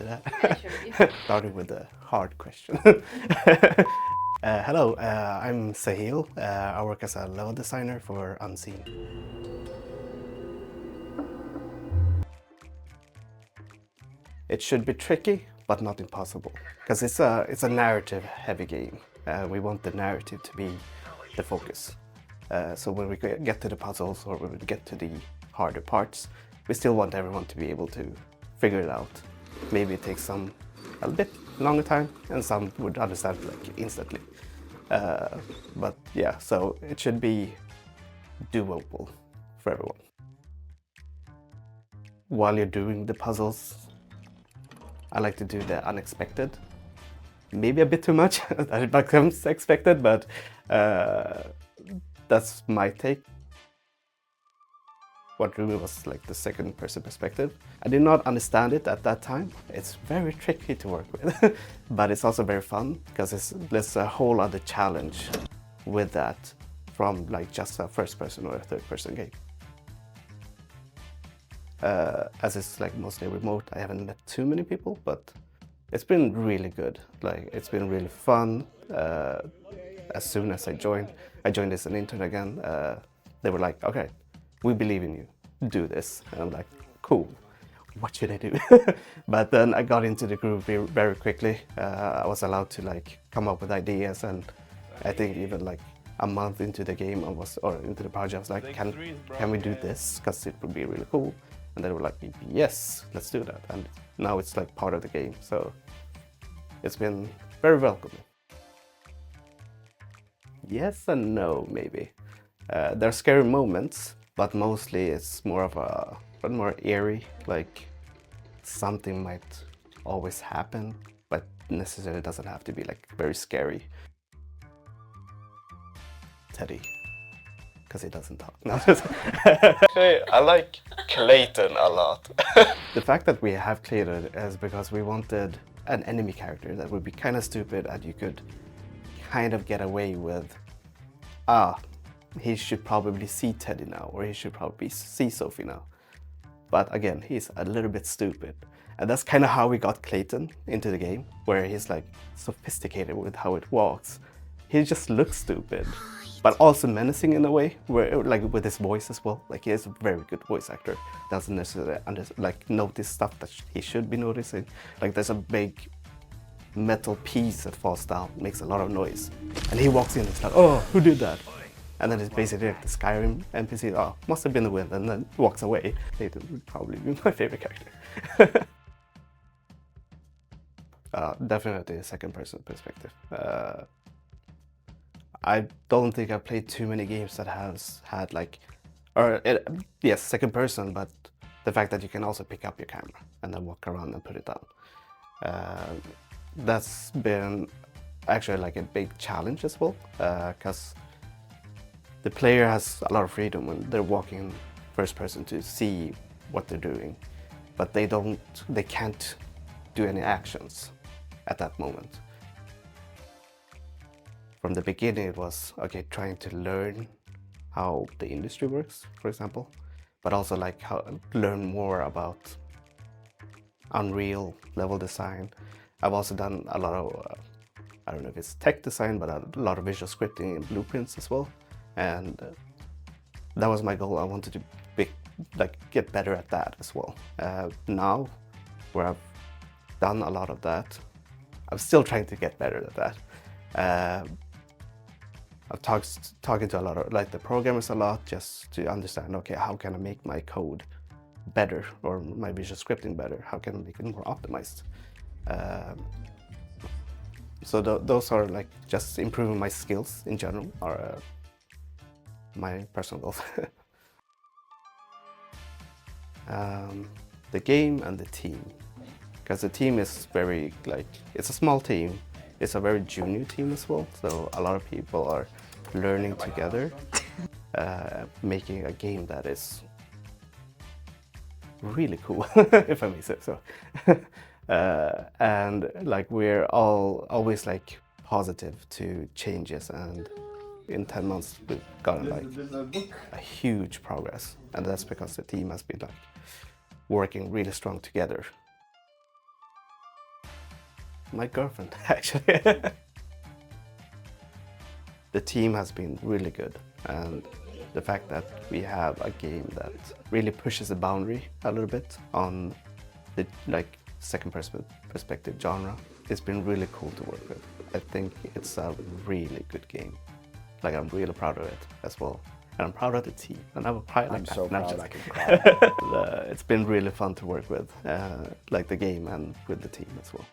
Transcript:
that. Yeah, sure. Starting with the hard question. Hello, I'm Saheel. I work as a level designer for Unseen. It should be tricky, but not impossible, because it's a narrative-heavy game. We want the narrative to be the focus. So when we get to the puzzles or when we get to the harder parts, we still want everyone to be able to figure it out. Maybe it takes some a bit longer time, and some would understand like instantly. But yeah, so it should be doable for everyone. While you're doing the puzzles, I like to do the unexpected. Maybe a bit too much that it becomes expected, but that's my take. What drew me was like the second person perspective. I did not understand it at that time. It's very tricky to work with, but it's also very fun because there's a whole other challenge with that from like just a first person or a third person game. As it's like mostly remote, I haven't met too many people, but it's been really good. Like it's been really fun. As soon as I joined as an intern again. They were like, okay, we believe in you, do this. And I'm like, cool, what should I do? But then I got into the groove very quickly. I was allowed to like come up with ideas, and I think even like a month into the game or into the project, I was like, can we do this? Because it would be really cool. And they were like, yes, let's do that. And now it's like part of the game. So it's been very welcoming. Yes and no, maybe. There are scary moments, but mostly it's more of a more eerie, like something might always happen, but necessarily doesn't have to be like very scary. Teddy, because he doesn't talk. No. Actually, I like Clayton a lot. The fact that we have Clayton is because we wanted an enemy character that would be kind of stupid and you could kind of get away with, he should probably see Teddy now, or he should probably see Sophie now. But again, he's a little bit stupid. And that's kind of how we got Clayton into the game, where he's like sophisticated with how it walks. He just looks stupid, but also menacing in a way, where like with his voice as well. Like he is a very good voice actor. Doesn't necessarily notice stuff that he should be noticing. Like there's a big metal piece that falls down, makes a lot of noise. And he walks in and it's like, oh, who did that? And then it's basically like the Skyrim NPC, oh, must have been the wind, and then walks away. It would probably be my favorite character. Definitely a second person perspective. I don't think I've played too many games that has had like, yes, second person, but the fact that you can also pick up your camera and then walk around and put it down. That's been actually like a big challenge as well, because the player has a lot of freedom when they're walking first person to see what they're doing, but they can't do any actions at that moment. From the beginning it was, okay, trying to learn how the industry works, for example, but also like learn more about Unreal level design. I've also done a lot of, I don't know if it's tech design, but a lot of visual scripting and blueprints as well. And that was my goal. I wanted to get better at that as well. Now, where I've done a lot of that, I'm still trying to get better at that. I've talking to a lot of like the programmers a lot, just to understand, okay, how can I make my code better, or my visual scripting better? How can I make it more optimized? So those are like just improving my skills in general are my personal goals. The game and the team, because the team is very like, it's a small team. It's a very junior team as well, so a lot of people are learning together, making a game that is really cool, if I may say so. And like we're all always like positive to changes, and in 10 months we've gotten like a huge progress, and that's because the team has been like working really strong together. My girlfriend, actually. The team has been really good, and the fact that we have a game that really pushes the boundary a little bit on the second perspective genre, it's been really cool to work with. I think it's a really good game. Like, I'm really proud of it as well. And I'm proud of the team. And I'm proud I'm like so that. proud I can cry. It's been really fun to work with, like the game and with the team as well.